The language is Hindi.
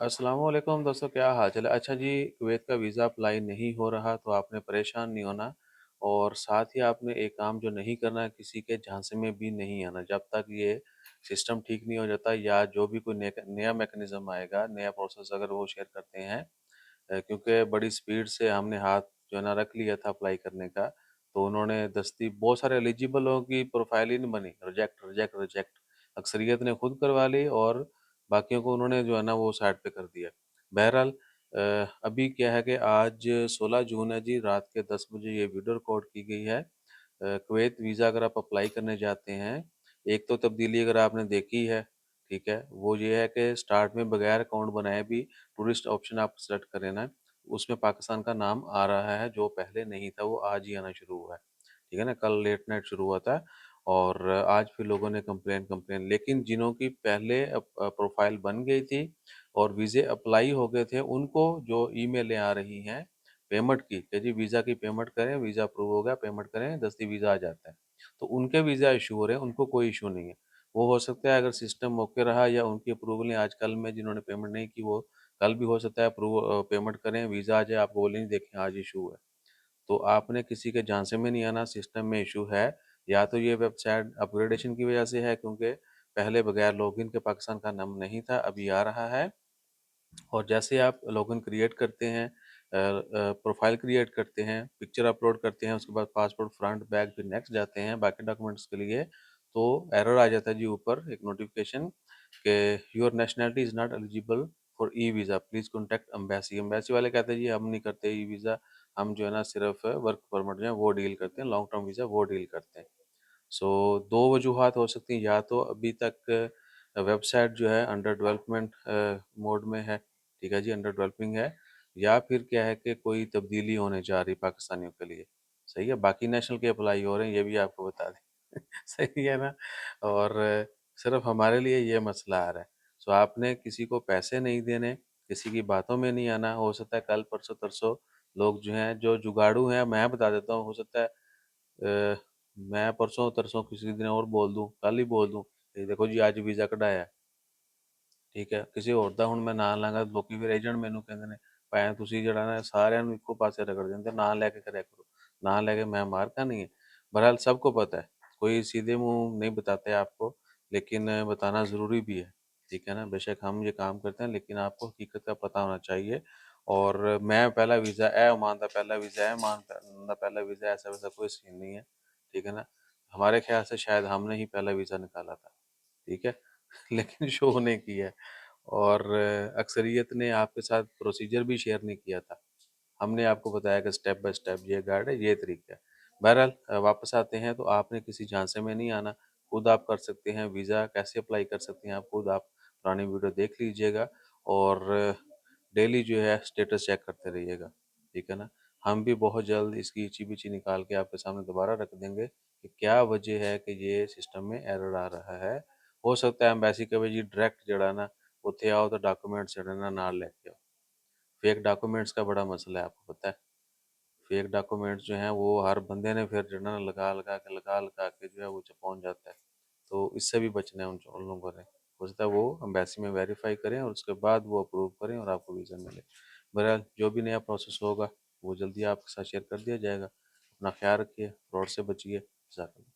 अस्सलामुअलैकुम दोस्तों, क्या हाल चाल है। अच्छा जी, कुवैत का वीज़ा अप्लाई नहीं हो रहा तो आपने परेशान नहीं होना। और साथ ही आपने एक काम जो नहीं करना है, किसी के झांसे में भी नहीं आना जब तक ये सिस्टम ठीक नहीं हो जाता, या जो भी कोई नया मैकेनिज्म आएगा, नया प्रोसेस अगर वो शेयर करते हैं। क्योंकि बड़ी स्पीड से हमने हाथ जो है ना रख लिया था अप्लाई करने का, तो उन्होंने दस्ती बहुत सारे एलिजिबल लोगों की प्रोफाइल ही नहीं बनी, रिजेक्ट रिजेक्ट रिजेक्ट। अक्सरियत ने खुद करवा ली और बाकियों को उन्होंने जो है ना वो साइड पे कर दिया। बहरहाल अभी क्या है कि आज 16 जून है जी, रात के 10 बजे ये वीडियो रिकॉर्ड की गई है। कुवैत वीज़ा अगर आप अप्लाई करने जाते हैं, एक तो तब्दीली अगर आपने देखी है, ठीक है, वो ये है कि स्टार्ट में बगैर अकाउंट बनाए भी टूरिस्ट ऑप्शन आप सेलेक्ट करें ना, उसमें पाकिस्तान का नाम आ रहा है, जो पहले नहीं था वो आज ही आना शुरू हुआ है। ठीक है ना, कल लेट नाइट शुरू हुआ था और आज फिर लोगों ने कंप्लेन कंप्लेन, लेकिन जिन्हों की पहले प्रोफाइल बन गई थी और वीज़े अप्लाई हो गए थे, उनको जो ईमेलें आ रही हैं पेमेंट की कि जी वीज़ा की पेमेंट करें, वीज़ा अप्रूव हो गया, पेमेंट करें, दस्ती वीज़ा आ जाता है। तो उनके वीज़ा इशू हो रहे हैं, उनको कोई इशू नहीं है। वो हो सकता है अगर सिस्टम ओके रहा या उनकी अप्रूवलें आज कल में जिन्होंने पेमेंट नहीं की, वो कल भी हो सकता है पेमेंट करें, वीज़ा आ जाए, आपको बोलेंगे देखें आज इशू है। तो आपने किसी के झांसे में नहीं आना, सिस्टम में इशू है, या तो ये वेबसाइट अपग्रेडेशन की वजह से है, क्योंकि पहले बगैर लॉगिन के पाकिस्तान का नाम नहीं था, अभी आ रहा है। और जैसे आप लॉगिन क्रिएट करते हैं, प्रोफाइल क्रिएट करते हैं, पिक्चर अपलोड करते हैं, उसके बाद पासपोर्ट फ्रंट बैक फिर नेक्स्ट जाते हैं बाकी डॉक्यूमेंट्स के लिए, तो एरर आ जाता है जी ऊपर एक नोटिफिकेशन कि your nationality is not eligible for e visa, please contact embassy. Embassy वाले कहते हैं जी हम नहीं करते ई वीज़ा, हम जो है ना सिर्फ वर्क परमिट जो है वो डील करते हैं, लॉन्ग टर्म वीज़ा वो डील करते हैं। सो दो वजूहात हो सकती हैं, या तो अभी तक वेबसाइट जो है अंडर डेवलपमेंट मोड में है, ठीक है जी, अंडर डेवलपिंग है, या फिर क्या है कि कोई तब्दीली होने जा रही पाकिस्तानियों के लिए। सही है, बाकी नेशनल के अप्लाई हो रहे हैं, ये भी आपको बता दें। सही है ना। और सिर्फ हमारे लिए ये मसला आ रहा है। सो आपने किसी को पैसे नहीं देने, किसी की बातों में नहीं आना। हो सकता है कल परसों तरसों लोग जो हैं, जो जुगाड़ू हैं, मैं बता देता हूँ, हो सकता है अ, मैं परसों तरसों किसी दिन और बोल दूं, कल ही बोल दूं ये देखो जी आज वीज़ा कढ़ाया है, ठीक है, किसी और ਦਾ ਹੁਣ ਮੈਂ ਨਾਂ ਲਾਂਗਾ, ਲੋਕੀ ਫਿਰ ਏਜੰਟ ਮੈਨੂੰ ਕਹਿੰਦੇ ਨੇ ਭਾਵੇਂ ਤੁਸੀਂ ਜਿਹੜਾ ਨਾ ਸਾਰਿਆਂ ਨੂੰ ਇੱਕੋ ਪਾਸੇ ਰਗੜ ਦਿੰਦੇ, ਨਾਂ ਲੈ ਕੇ ਕਰਿਆ करो, ਨਾਂ ਲੈ के मैं मारता नहीं है। बहरहाल सबको पता है, कोई सीधे मुंह नहीं बताते आपको, लेकिन बताना ज़रूरी भी है। ठीक है ना, बेशक हम ये काम करते हैं, लेकिन आपको हकीकत का पता होना चाहिए। और मैं पहला वीज़ा है ओमान का, पहला वीज़ा है ओमान का पहला वीज़ा, ऐसा वैसा कोई सीन नहीं है। ठीक है ना, हमारे ख्याल से शायद हमने ही पहला वीज़ा निकाला था, ठीक है। लेकिन शो ने किया है। और अक्सरियत ने आपके साथ प्रोसीजर भी शेयर नहीं किया था। हमने आपको बताया कि स्टेप बाय स्टेप ये गाइड है, ये तरीका है। बहरहाल वापस आते हैं, तो आपने किसी झांसे में नहीं आना। खुद आप कर सकते हैं वीज़ा, कैसे अप्लाई कर सकते हैं आप खुद, आप पुरानी वीडियो देख लीजिएगा और डेली जो है स्टेटस चेक करते रहिएगा। ठीक है ना, हम भी बहुत जल्द इसकी इची बिची निकाल के आपके सामने दोबारा रख देंगे कि क्या वजह है कि ये सिस्टम में एरर आ रहा है। हो सकता है एम्बेसी कहे जी डायरेक्ट जड़ा ना उत्थे आओ तो डॉक्यूमेंट्स जड़े ना नाल लेके आओ। फेक डॉक्यूमेंट्स का बड़ा मसला है, आपको पता है। फेक डॉक्यूमेंट्स जो हैं वो हर बंदे ने फिर जड़ा ना लगा लगा के जो है वो पहुंच जाता है। तो इससे भी बचना है उन लोगों ने। हो सकता है वो एम्बेसी में वेरीफाई करें और उसके बाद वो अप्रूव करें और आपको वीज़ा मिले। बहरहाल जो भी नया प्रोसेस होगा वो जल्दी आपके साथ शेयर कर दिया जाएगा। अपना ख्याल रखिए, फ्रॉड से बचिए। जज़ाकल्लाह।